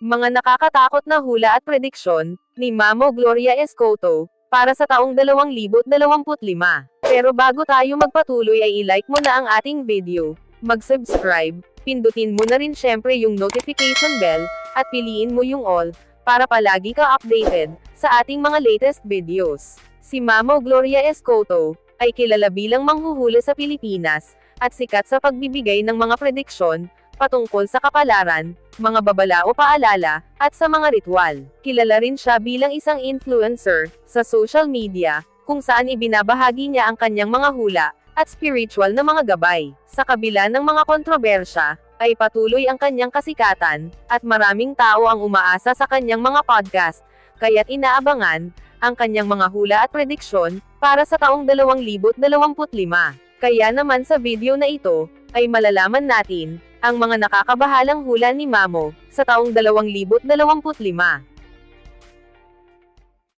Mga nakakatakot na hula at prediksyon, ni Mamo Gloria Escoto, para sa taong 2025. Pero bago tayo magpatuloy ay i-like mo na ang ating video, mag-subscribe, pindutin mo na rin syempre yung notification bell, at piliin mo yung all, para palagi ka updated, sa ating mga latest videos. Si Mamo Gloria Escoto, ay kilala bilang manghuhula sa Pilipinas, at sikat sa pagbibigay ng mga prediksyon, patungkol sa kapalaran, mga babala o paalala, at sa mga ritual. Kilala rin siya bilang isang influencer, sa social media, kung saan ibinabahagi niya ang kanyang mga hula, at spiritual na mga gabay. Sa kabila ng mga kontrobersya, ay patuloy ang kanyang kasikatan, at maraming tao ang umaasa sa kanyang mga podcast, kaya't inaabangan, ang kanyang mga hula at prediksyon, para sa taong 2025. Kaya naman sa video na ito, ay malalaman natin, ang mga nakakabahalang hula ni Mamo, sa taong 2025.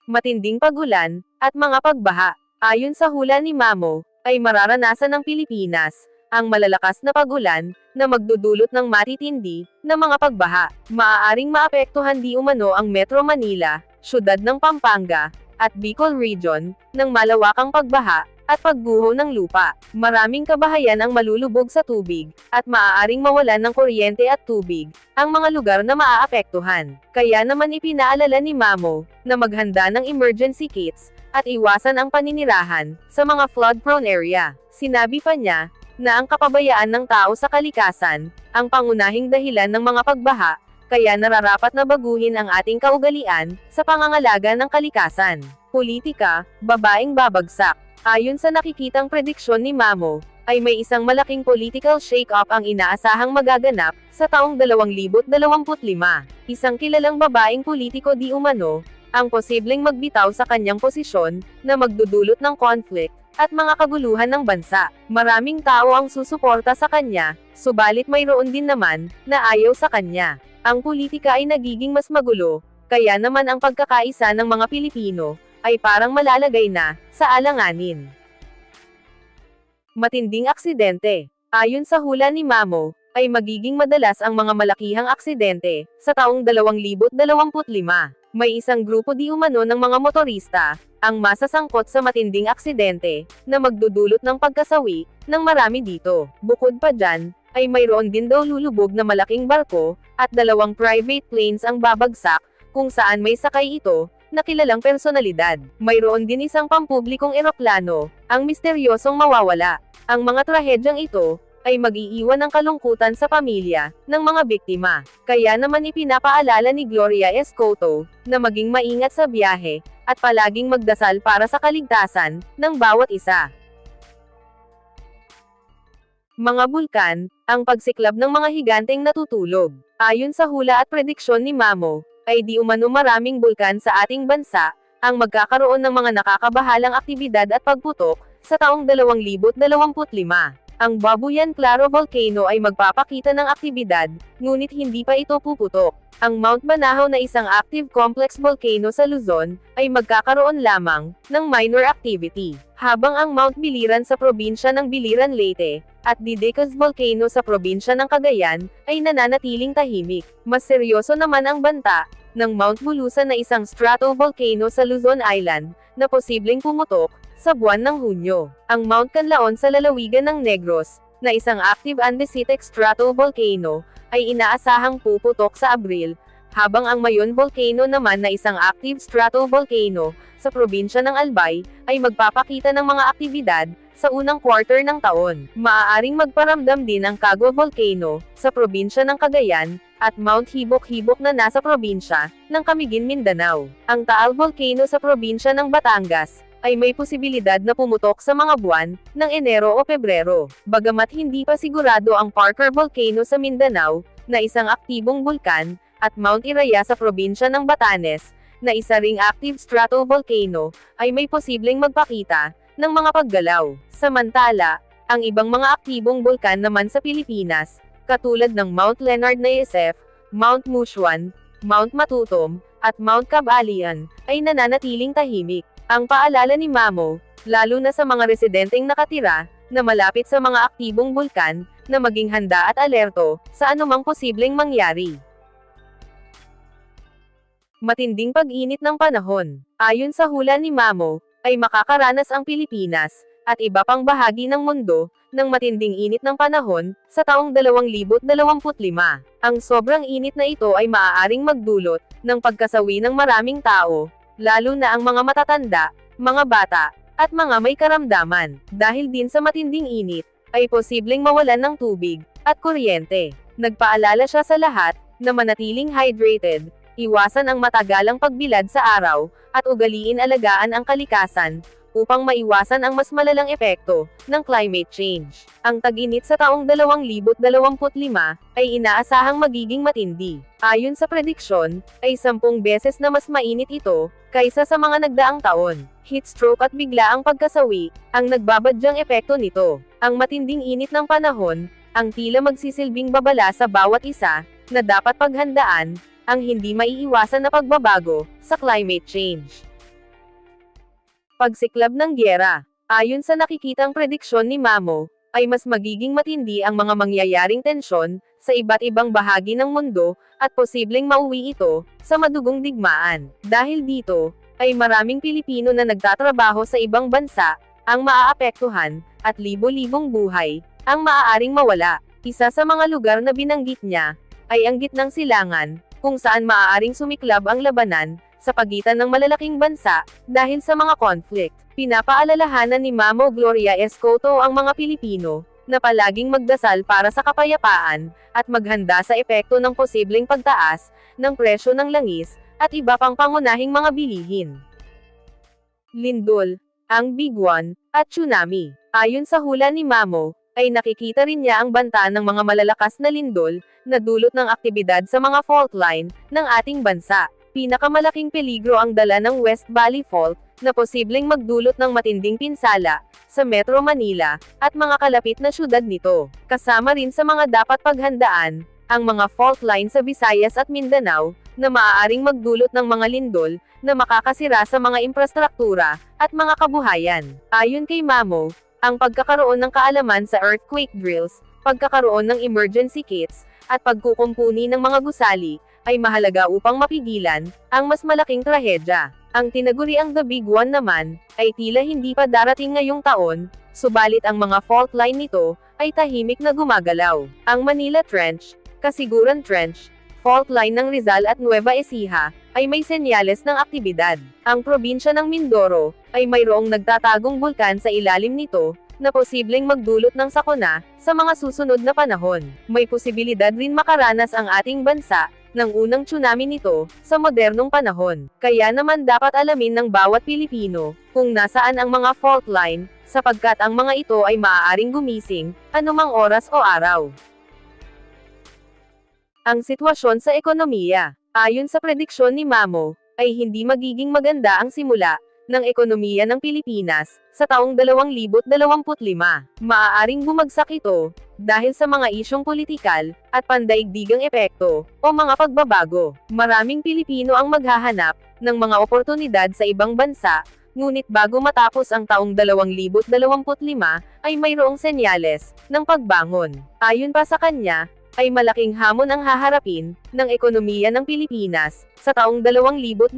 Matinding pagulan, at mga pagbaha. Ayon sa hula ni Mamo, ay mararanasan ng Pilipinas, ang malalakas na pagulan, na magdudulot ng matitindi, na mga pagbaha. Maaaring maapektuhan di umano ang Metro Manila, siyudad ng Pampanga, at Bicol Region, ng malawakang pagbaha, at pagguho ng lupa. Maraming kabahayan ang malulubog sa tubig, at maaaring mawalan ng kuryente at tubig, ang mga lugar na maaapektuhan. Kaya naman ipinaalala ni Mamo, na maghanda ng emergency kits, at iwasan ang paninirahan, sa mga flood-prone area. Sinabi pa niya, na ang kapabayaan ng tao sa kalikasan, ang pangunahing dahilan ng mga pagbaha, kaya nararapat na baguhin ang ating kaugalian, sa pangangalaga ng kalikasan. Politika, babaeng babagsak. Ayon sa nakikitang prediksyon ni Mamo, ay may isang malaking political shake-up ang inaasahang magaganap, sa taong 2025. Isang kilalang babaeng politiko di umano, ang posibleng magbitaw sa kanyang posisyon, na magdudulot ng conflict, at mga kaguluhan ng bansa. Maraming tao ang susuporta sa kanya, subalit mayroon din naman, na ayaw sa kanya. Ang politika ay nagiging mas magulo, kaya naman ang pagkakaisa ng mga Pilipino, ay parang malalagay na, sa alanganin. Matinding aksidente. Ayon sa hula ni Mamo, ay magiging madalas ang mga malakihang aksidente, sa taong 2025. May isang grupo di umano ng mga motorista, ang masasangkot sa matinding aksidente, na magdudulot ng pagkasawi, ng marami dito. Bukod pa dyan, ay mayroon din daw lulubog na malaking barko, at 2 private planes ang babagsak, kung saan may sakay ito, na kilalang personalidad. Mayroon din isang pampublikong eroplano, ang misteryosong mawawala. Ang mga trahedyang ito, ay mag-iiwan ng kalungkutan sa pamilya, ng mga biktima. Kaya naman ipinapaalala ni Gloria Escoto, na maging maingat sa biyahe, at palaging magdasal para sa kaligtasan, ng bawat isa. Mga bulkan, ang pagsiklab ng mga higanteng natutulog. Ayon sa hula at prediksyon ni Mamo, ay di umano maraming bulkan sa ating bansa, ang magkakaroon ng mga nakakabahalang aktibidad at pagputok, sa taong 2025. Ang Babuyan Claro Volcano ay magpapakita ng aktibidad, ngunit hindi pa ito puputok. Ang Mount Banahaw na isang active complex volcano sa Luzon, ay magkakaroon lamang, ng minor activity. Habang ang Mount Biliran sa probinsya ng Biliran Leyte, at Didecos Volcano sa probinsya ng Cagayan, ay nananatiling tahimik. Mas seryoso naman ang banta, ng Mount Bulusan na isang stratovolcano sa Luzon Island, na posibleng pumutok, sa buwan ng Hunyo. Ang Mount Canlaon sa lalawigan ng Negros, na isang active andesitic stratovolcano, ay inaasahang puputok sa Abril, habang ang Mayon Volcano naman na isang active stratovolcano, sa probinsya ng Albay, ay magpapakita ng mga aktibidad, sa unang quarter ng taon. Maaaring magparamdam din ang Cagua Volcano, sa probinsya ng Cagayan, at Mount Hibok-Hibok na nasa probinsya, ng Camiguin Mindanao. Ang Taal Volcano sa probinsya ng Batangas, ay may posibilidad na pumutok sa mga buwan, ng Enero o Pebrero. Bagamat hindi pa sigurado ang Parker Volcano sa Mindanao, na isang aktibong bulkan, at Mount Iraya sa probinsya ng Batanes, na isa ring active stratovolcano, ay may posibleng magpakita, ng mga paggalaw. Samantala, ang ibang mga aktibong bulkan naman sa Pilipinas, katulad ng Mount Leonard na Isef, Mount Mushuan, Mount Matutom, at Mount Cabalian, ay nananatiling tahimik. Ang paalala ni Mamo, lalo na sa mga residenteng nakatira, na malapit sa mga aktibong bulkan, na maging handa at alerto, sa anumang posibleng mangyari. Matinding pag-init ng panahon. Ayon sa hula ni Mamo, ay makakaranas ang Pilipinas, at iba pang bahagi ng mundo, ng matinding init ng panahon, sa taong 2025. Ang sobrang init na ito ay maaaring magdulot, ng pagkasawi ng maraming tao, lalo na ang mga matatanda, mga bata, at mga may karamdaman. Dahil din sa matinding init, ay posibleng mawalan ng tubig, at kuryente. Nagpaalala siya sa lahat, na manatiling hydrated, iwasan ang matagalang pagbilad sa araw, at ugaliin alagaan ang kalikasan, upang maiwasan ang mas malalang epekto, ng climate change. Ang tag-init sa taong 2025, ay inaasahang magiging matindi. Ayon sa prediksyon, ay 10 beses na mas mainit ito, kaysa sa mga nagdaang taon. Heat stroke at biglaang pagkasawi, ang nagbabadyang epekto nito. Ang matinding init ng panahon, ang tila magsisilbing babala sa bawat isa, na dapat paghandaan, ang hindi maiiwasan na pagbabago, sa climate change. Pagsiklab ng gyera. Ayon sa nakikitang prediksyon ni Mamo, ay mas magiging matindi ang mga mangyayaring tensyon, sa iba't ibang bahagi ng mundo, at posibleng mauwi ito, sa madugong digmaan. Dahil dito, ay maraming Pilipino na nagtatrabaho sa ibang bansa, ang maaapektuhan, at libo-libong buhay, ang maaaring mawala. Isa sa mga lugar na binanggit niya, ay ang gitnang silangan, kung saan maaaring sumiklab ang labanan, sa pagitan ng malalaking bansa, dahil sa mga conflict. Pinapaalalahanan ni Mamo Gloria Escoto ang mga Pilipino, na palaging magdasal para sa kapayapaan, at maghanda sa epekto ng posibleng pagtaas, ng presyo ng langis, at iba pang pangunahing mga bilihin. Lindol, ang Big One, at tsunami. Ayon sa hula ni Mamo, ay nakikita rin niya ang banta ng mga malalakas na lindol, na dulot ng aktibidad sa mga fault line, ng ating bansa. Pinakamalaking peligro ang dala ng West Valley Fault, na posibleng magdulot ng matinding pinsala, sa Metro Manila, at mga kalapit na syudad nito. Kasama rin sa mga dapat paghandaan, ang mga fault line sa Visayas at Mindanao, na maaaring magdulot ng mga lindol, na makakasira sa mga infrastruktura, at mga kabuhayan. Ayon kay Mamo, ang pagkakaroon ng kaalaman sa earthquake drills, pagkakaroon ng emergency kits, at pagkukumpuni ng mga gusali, ay mahalaga upang mapigilan, ang mas malaking trahedya. Ang tinaguriang The Big One naman, ay tila hindi pa darating ngayong taon, subalit ang mga fault line nito, ay tahimik na gumagalaw. Ang Manila Trench, Kasiguran Trench, fault line ng Rizal at Nueva Ecija, ay may senyales ng aktibidad. Ang probinsya ng Mindoro, ay mayroong nagtatagong bulkan sa ilalim nito, na posibleng magdulot ng sakuna, sa mga susunod na panahon. May posibilidad rin makaranas ang ating bansa, ng unang tsunami nito, sa modernong panahon. Kaya naman dapat alamin ng bawat Pilipino, kung nasaan ang mga fault line, sapagkat ang mga ito ay maaaring gumising, anumang oras o araw. Ang sitwasyon sa ekonomiya. Ayon sa prediksyon ni Mamo, ay hindi magiging maganda ang simula, ng ekonomiya ng Pilipinas, sa taong 2025. Maaaring bumagsak ito, dahil sa mga isyong politikal, at pandaigdigang epekto, o mga pagbabago. Maraming Pilipino ang maghahanap, ng mga oportunidad sa ibang bansa, ngunit bago matapos ang taong 2025, ay mayroong senyales, ng pagbangon. Ayon pa sa kanya, ay malaking hamon ang haharapin, ng ekonomiya ng Pilipinas, sa taong 2025.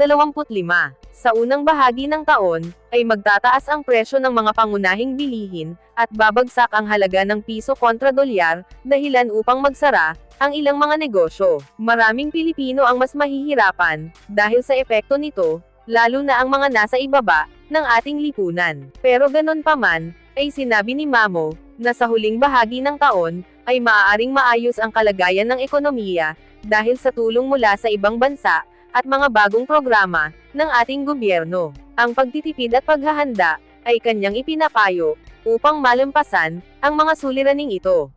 Sa unang bahagi ng taon, ay magtataas ang presyo ng mga pangunahing bilihin, at babagsak ang halaga ng piso kontra dolyar, dahilan upang magsara, ang ilang mga negosyo. Maraming Pilipino ang mas mahihirapan, dahil sa epekto nito, lalo na ang mga nasa ibaba, ng ating lipunan. Pero ganon pa man, ay sinabi ni Mamo, na sa huling bahagi ng taon, ay maaaring maayos ang kalagayan ng ekonomiya, dahil sa tulong mula sa ibang bansa, at mga bagong programa, ng ating gobyerno. Ang pagtitipid at paghahanda, ay kanyang ipinapayo, upang malampasan, ang mga suliraning ito.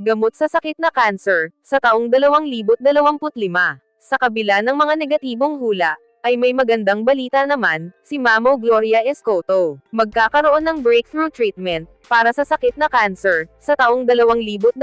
Gamot sa sakit na cancer, sa taong 2025. Sa kabila ng mga negatibong hula, ay may magandang balita naman, si Mamo Gloria Escoto. Magkakaroon ng breakthrough treatment, para sa sakit na cancer, sa taong 2025.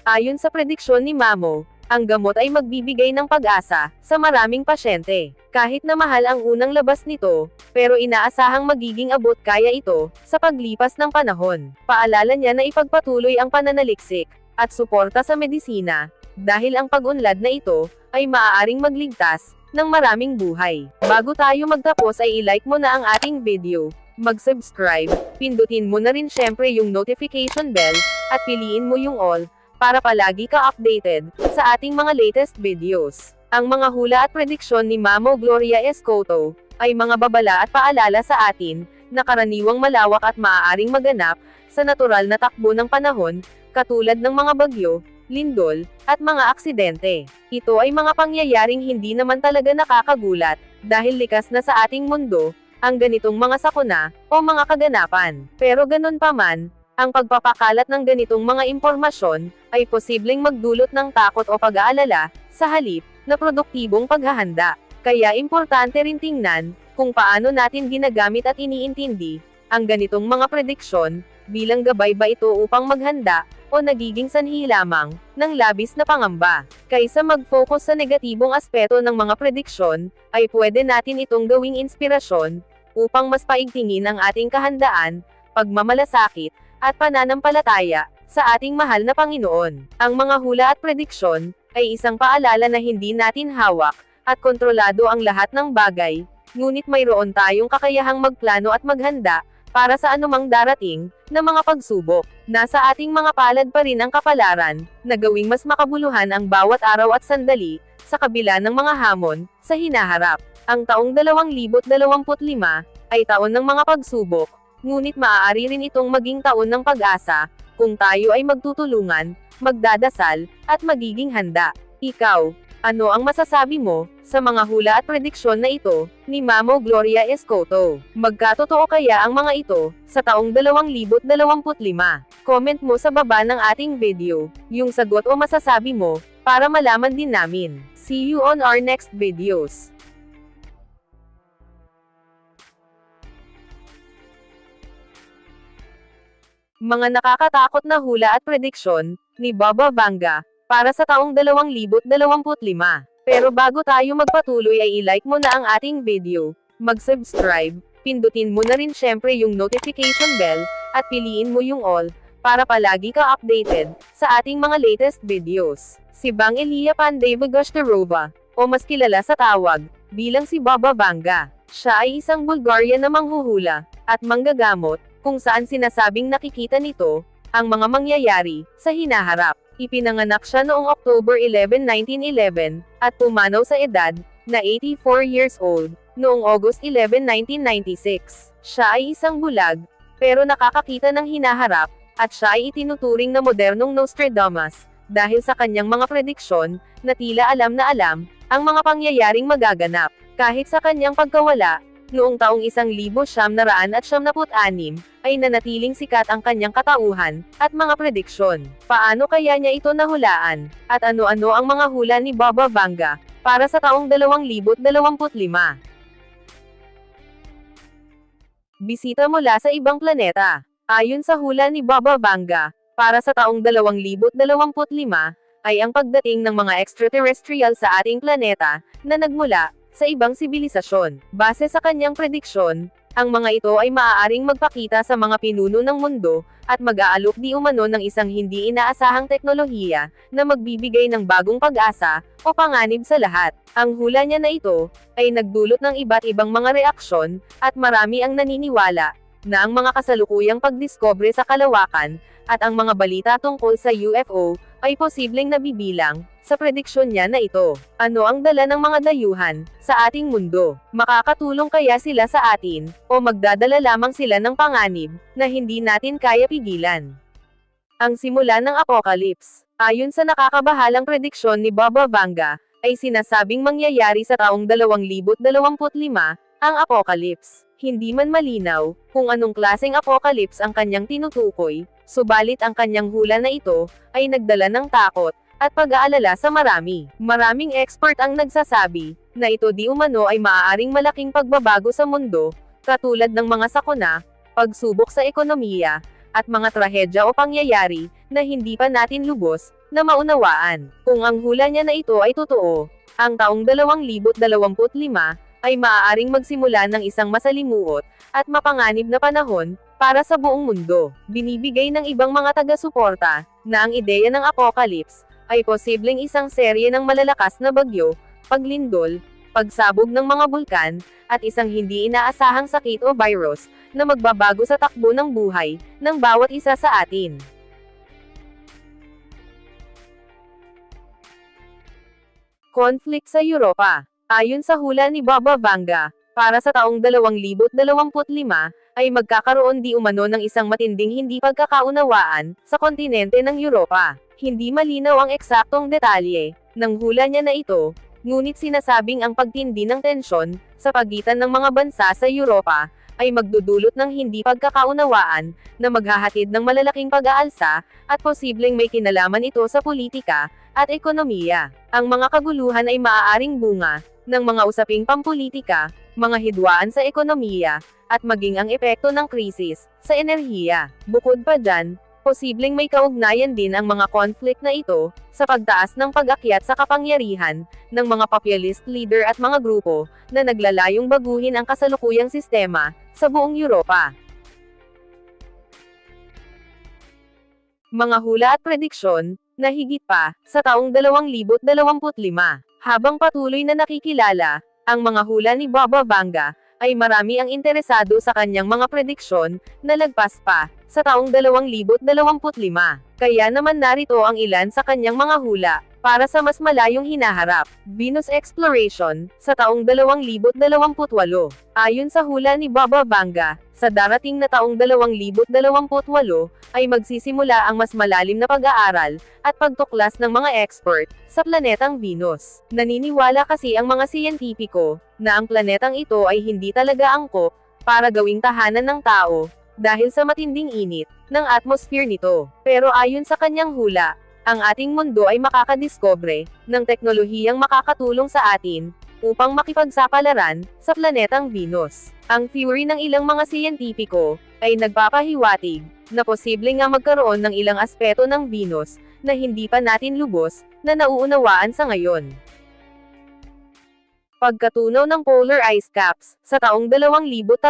Ayon sa prediksyon ni Mamo, ang gamot ay magbibigay ng pag-asa, sa maraming pasyente. Kahit na mahal ang unang labas nito, pero inaasahang magiging abot kaya ito, sa paglipas ng panahon. Paalala niya na ipagpatuloy ang pananaliksik, at suporta sa medisina, dahil ang pag-unlad na ito ay maaaring magligtas ng maraming buhay. Bago tayo magtapos ay i-like mo na ang ating video, mag-subscribe, pindutin mo na rin syempre yung notification bell, at piliin mo yung all, para palagi ka updated sa ating mga latest videos. Ang mga hula at prediksyon ni Mamo Gloria Escoto ay mga babala at paalala sa atin na karaniwang malawak at maaaring maganap sa natural na takbo ng panahon, katulad ng mga bagyo, lindol, at mga aksidente. Ito ay mga pangyayaring hindi naman talaga nakakagulat, dahil likas na sa ating mundo ang ganitong mga sakuna o mga kaganapan. Pero ganun pa man, ang pagpapakalat ng ganitong mga impormasyon ay posibleng magdulot ng takot o pag-aalala, sa halip na produktibong paghahanda. Kaya importante rin tingnan kung paano natin ginagamit at iniintindi ang ganitong mga prediksyon, bilang gabay ba ito upang maghanda, o nagiging sanhi lamang ng labis na pangamba. Kaysa mag-focus sa negatibong aspeto ng mga prediksyon, ay pwede natin itong gawing inspirasyon upang mas paigtingin ang ating kahandaan, pagmamalasakit, at pananampalataya sa ating mahal na Panginoon. Ang mga hula at prediksyon ay isang paalala na hindi natin hawak at kontrolado ang lahat ng bagay, ngunit mayroon tayong kakayahang magplano at maghanda para sa anumang darating na mga pagsubok. Nasa ating mga palad pa rin ang kapalaran na gawing mas makabuluhan ang bawat araw at sandali sa kabila ng mga hamon sa hinaharap. Ang taong 2025 ay taon ng mga pagsubok, ngunit maaari rin itong maging taon ng pag-asa kung tayo ay magtutulungan, magdadasal, at magiging handa. Ikaw, ano ang masasabi mo sa mga hula at prediksyon na ito ni Mamo Gloria Escoto? Magkatotoo kaya ang mga ito sa taong 2025? Comment mo sa baba ng ating video yung sagot o masasabi mo para malaman din namin. See you on our next videos. Mga nakakatakot na hula at prediksyon ni Baba Vanga para sa taong 2025. Pero bago tayo magpatuloy ay i-like mo na ang ating video, mag-subscribe, pindutin mo na rin syempre yung notification bell, at piliin mo yung all, para palagi ka updated sa ating mga latest videos. Si Bang Elia Panday Vagashtarova, o mas kilala sa tawag bilang si Baba Vanga, siya ay isang Bulgarian na manghuhula at manggagamot, kung saan sinasabing nakikita nito ang mga mangyayari sa hinaharap. Ipinanganak siya noong October 11, 1911, at pumanaw sa edad na 84 years old noong August 11, 1996. Siya ay isang bulag, pero nakakakita ng hinaharap, at siya ay itinuturing na modernong Nostradamus dahil sa kanyang mga prediksyon na tila alam na alam ang mga pangyayaring magaganap. Kahit sa kanyang pagkawala noong taong 1976, ay nanatiling sikat ang kanyang katauhan at mga prediksyon. Paano kaya niya ito nahulaan? At ano-ano ang mga hula ni Baba Vanga para sa taong 2025? Bisita mula sa ibang planeta. Ayon sa hula ni Baba Vanga, para sa taong 2025, ay ang pagdating ng mga extraterrestrial sa ating planeta na nagmula sa ibang sibilisasyon. Base sa kanyang prediksyon, ang mga ito ay maaaring magpakita sa mga pinuno ng mundo, at mag-aalok di umano ng isang hindi inaasahang teknolohiya, na magbibigay ng bagong pag-asa, o panganib sa lahat. Ang hula niya na ito, ay nagdulot ng iba't ibang mga reaksyon, at marami ang naniniwala, na ang mga kasalukuyang pagdiskobre sa kalawakan, at ang mga balita tungkol sa UFO, ay posibleng nabibilang sa prediksyon niya na ito. Ano ang dala ng mga dayuhan sa ating mundo? Makakatulong kaya sila sa atin, o magdadala lamang sila ng panganib na hindi natin kaya pigilan? Ang simula ng Apocalypse. Ayon sa nakakabahalang prediksyon ni Baba Vanga, ay sinasabing mangyayari sa taong 2025 ang Apocalypse. Hindi man malinaw kung anong klaseng apocalypse ang kanyang tinutukoy, subalit ang kanyang hula na ito ay nagdala ng takot at pag-aalala sa marami. Maraming expert ang nagsasabi na ito di umano ay maaaring malaking pagbabago sa mundo, katulad ng mga sakuna, pagsubok sa ekonomiya, at mga trahedya o pangyayari na hindi pa natin lubos na maunawaan. Kung ang hula niya na ito ay totoo, ang taong 2025 ay maaaring magsimula ng isang masalimuot at mapanganib na panahon para sa buong mundo. Binibigay ng ibang mga taga-suporta na ang ideya ng apocalypse ay posibleng isang serye ng malalakas na bagyo, paglindol, pagsabog ng mga bulkan, at isang hindi inaasahang sakit o virus, na magbabago sa takbo ng buhay, ng bawat isa sa atin. Conflict sa Europa. Ayon sa hula ni Baba Vanga, para sa taong 2025, ay magkakaroon di umano ng isang matinding hindi pagkakaunawaan, sa kontinente ng Europa. Hindi malinaw ang eksaktong detalye, ng hula niya na ito, ngunit sinasabing ang pagtindi ng tensyon, sa pagitan ng mga bansa sa Europa, ay magdudulot ng hindi pagkakaunawaan, na maghahatid ng malalaking pag-aalsa, at posibleng may kinalaman ito sa politika, at ekonomiya. Ang mga kaguluhan ay maaaring bunga, ng mga usaping pampolitika, mga hidwaan sa ekonomiya, at maging ang epekto ng krisis, sa enerhiya. Bukod pa dyan, posibleng may kaugnayan din ang mga conflict na ito, sa pagtaas ng pag-akyat sa kapangyarihan, ng mga populist leader at mga grupo, na naglalayong baguhin ang kasalukuyang sistema, sa buong Europa. Mga hula at prediksyon, na higit pa, sa taong 2025, habang patuloy na nakikilala, ang mga hula ni Baba Vanga, ay marami ang interesado sa kanyang mga prediksyon, na lagpas pa, sa taong 2025. Kaya naman narito ang ilan sa kanyang mga hula, para sa mas malayong hinaharap. Venus Exploration, sa taong 2028. Ayon sa hula ni Baba Vanga, sa darating na taong 2028, ay magsisimula ang mas malalim na pag-aaral, at pagtuklas ng mga expert, sa planetang Venus. Naniniwala kasi ang mga siyentipiko, na ang planetang ito ay hindi talaga angkop, para gawing tahanan ng tao, dahil sa matinding init, ng atmosphere nito. Pero ayon sa kanyang hula, ang ating mundo ay makakadiskobre, ng teknolohiyang makakatulong sa atin, upang makipagsapalaran, sa planetang Venus. Ang theory ng ilang mga siyentipiko, ay nagpapahiwatig, na posible nga magkaroon ng ilang aspeto ng Venus, na hindi pa natin lubos, na nauunawaan sa ngayon. Pagkatunaw ng polar ice caps, sa taong 2033,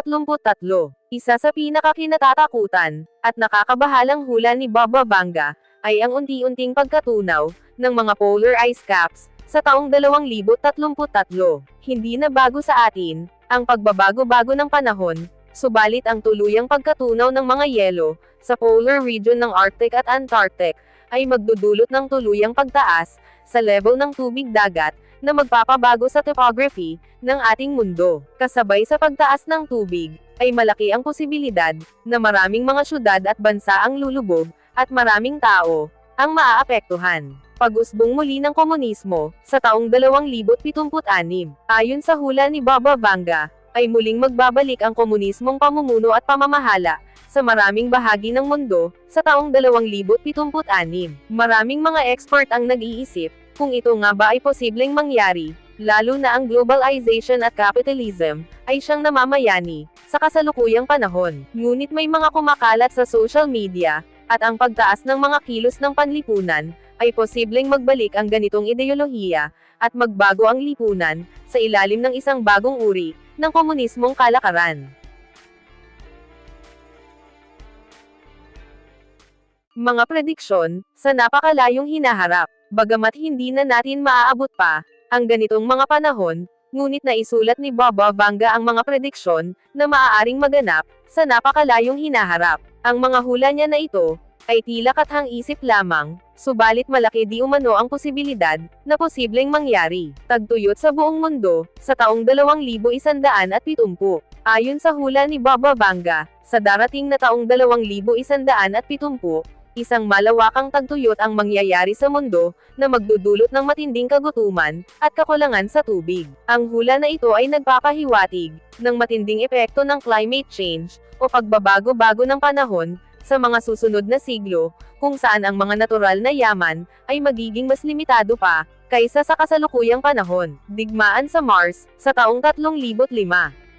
isa sa pinakakinatatakutan, at nakakabahalang hula ni Baba Vanga, ay ang unti-unting pagkatunaw, ng mga polar ice caps, sa taong 2033. Hindi na bago sa atin, ang pagbabago-bago ng panahon, subalit ang tuluyang pagkatunaw ng mga yelo, sa polar region ng Arctic at Antarctic, ay magdudulot ng tuluyang pagtaas, sa level ng tubig dagat, na magpapabago sa topography, ng ating mundo. Kasabay sa pagtaas ng tubig, ay malaki ang posibilidad, na maraming mga syudad at bansa ang lulubog, at maraming tao, ang maaapektuhan. Pag-usbong muli ng komunismo, sa taong 2076, ayon sa hula ni Baba Vanga, ay muling magbabalik ang komunismong pamumuno at pamamahala, sa maraming bahagi ng mundo, sa taong 2076. Maraming mga expert ang nag-iisip, kung ito nga ba ay posibleng mangyari, lalo na ang globalization at capitalism, ay siyang namamayani, sa kasalukuyang panahon. Ngunit may mga kumakalat sa social media, at ang pagtaas ng mga kilos ng panlipunan, ay posibleng magbalik ang ganitong ideolohiya, at magbago ang lipunan, sa ilalim ng isang bagong uri, ng komunismong kalakaran. Mga prediksyon, sa napakalayong hinaharap, bagamat hindi na natin maaabot pa, ang ganitong mga panahon, ngunit naisulat ni Baba Vanga ang mga prediksyon, na maaaring maganap, sa napakalayong hinaharap. Ang mga hula niya na ito, ay tila kathang-isip lamang, subalit malaki di umano ang posibilidad, na posibleng mangyari. Tagtuyot sa buong mundo, sa taong 2170. Ayon sa hula ni Baba Vanga, sa darating na taong 2170, isang malawakang tagtuyot ang mangyayari sa mundo, na magdudulot ng matinding kagutuman, at kakulangan sa tubig. Ang hula na ito ay nagpapahiwatig, ng matinding epekto ng climate change, o pagbabago-bago ng panahon, sa mga susunod na siglo, kung saan ang mga natural na yaman, ay magiging mas limitado pa, kaysa sa kasalukuyang panahon. Digmaan sa Mars, sa taong 3005.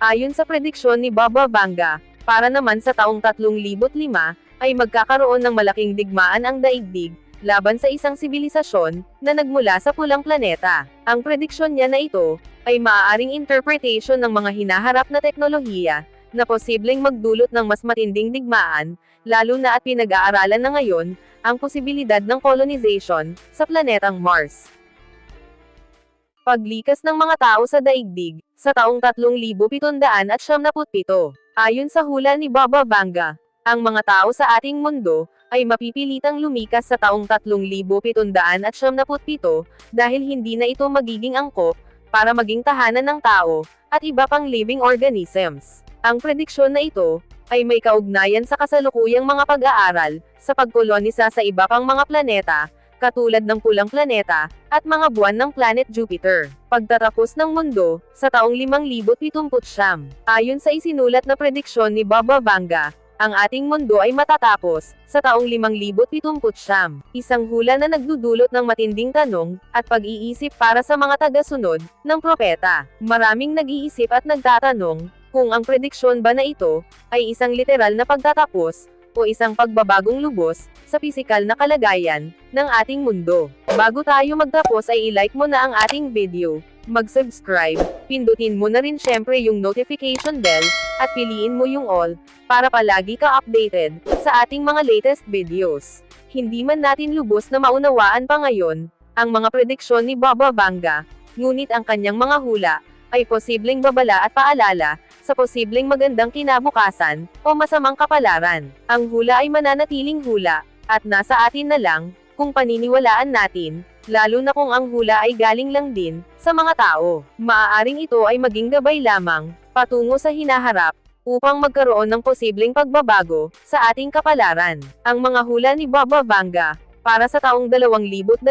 Ayon sa prediksyon ni Baba Vanga, para naman sa taong 3005, ay magkakaroon ng malaking digmaan ang daigdig, laban sa isang sibilisasyon, na nagmula sa pulang planeta. Ang prediksyon niya na ito, ay maaaring interpretation ng mga hinaharap na teknolohiya, na posibleng magdulot ng mas matinding digmaan, lalo na at pinag-aaralan na ngayon, ang posibilidad ng colonization sa planetang Mars. Paglikas ng mga tao sa daigdig, sa taong 3777. Ayon sa hula ni Baba Vanga, ang mga tao sa ating mundo, ay mapipilitang lumikas sa taong 3777 dahil hindi na ito magiging angkop, para maging tahanan ng tao, at iba pang living organisms. Ang prediksyon na ito, ay may kaugnayan sa kasalukuyang mga pag-aaral, sa pagkolonisa sa iba pang mga planeta, katulad ng pulang planeta, at mga buwan ng planet Jupiter. Pagtatapos ng mundo, sa taong 5079. Ayon sa isinulat na prediksyon ni Baba Vanga, ang ating mundo ay matatapos, sa taong 5079. Isang hula na nagdudulot ng matinding tanong, at pag-iisip para sa mga tagasunod, ng propeta. Maraming nag-iisip at nagtatanong, kung ang prediksyon ba na ito, ay isang literal na pagtatapos, o isang pagbabagong lubos, sa pisikal na kalagayan, ng ating mundo. Bago tayo magtapos ay i-like mo na ang ating video, mag-subscribe, pindutin mo na rin syempre yung notification bell, at piliin mo yung all, para palagi ka updated, sa ating mga latest videos. Hindi man natin lubos na maunawaan pa ngayon, ang mga prediksyon ni Baba Vanga, ngunit ang kanyang mga hula, ay posibleng babala at paalala, sa posibleng magandang kinabukasan, o masamang kapalaran. Ang hula ay mananatiling hula, at nasa atin na lang, kung paniniwalaan natin, lalo na kung ang hula ay galing lang din, sa mga tao. Maaaring ito ay maging gabay lamang, patungo sa hinaharap, upang magkaroon ng posibleng pagbabago, sa ating kapalaran. Ang mga hula ni Baba Vanga, para sa taong 2025,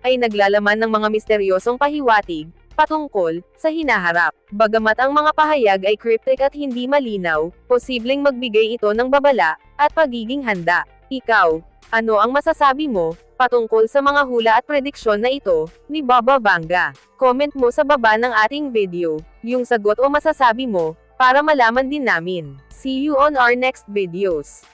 ay naglalaman ng mga misteryosong pahiwatig, patungkol sa hinaharap. Bagamat ang mga pahayag ay cryptic at hindi malinaw, posibleng magbigay ito ng babala, at pagiging handa. Ikaw, ano ang masasabi mo, patungkol sa mga hula at prediksyon na ito, ni Baba Vanga? Comment mo sa baba ng ating video, yung sagot o masasabi mo, para malaman din namin. See you on our next videos.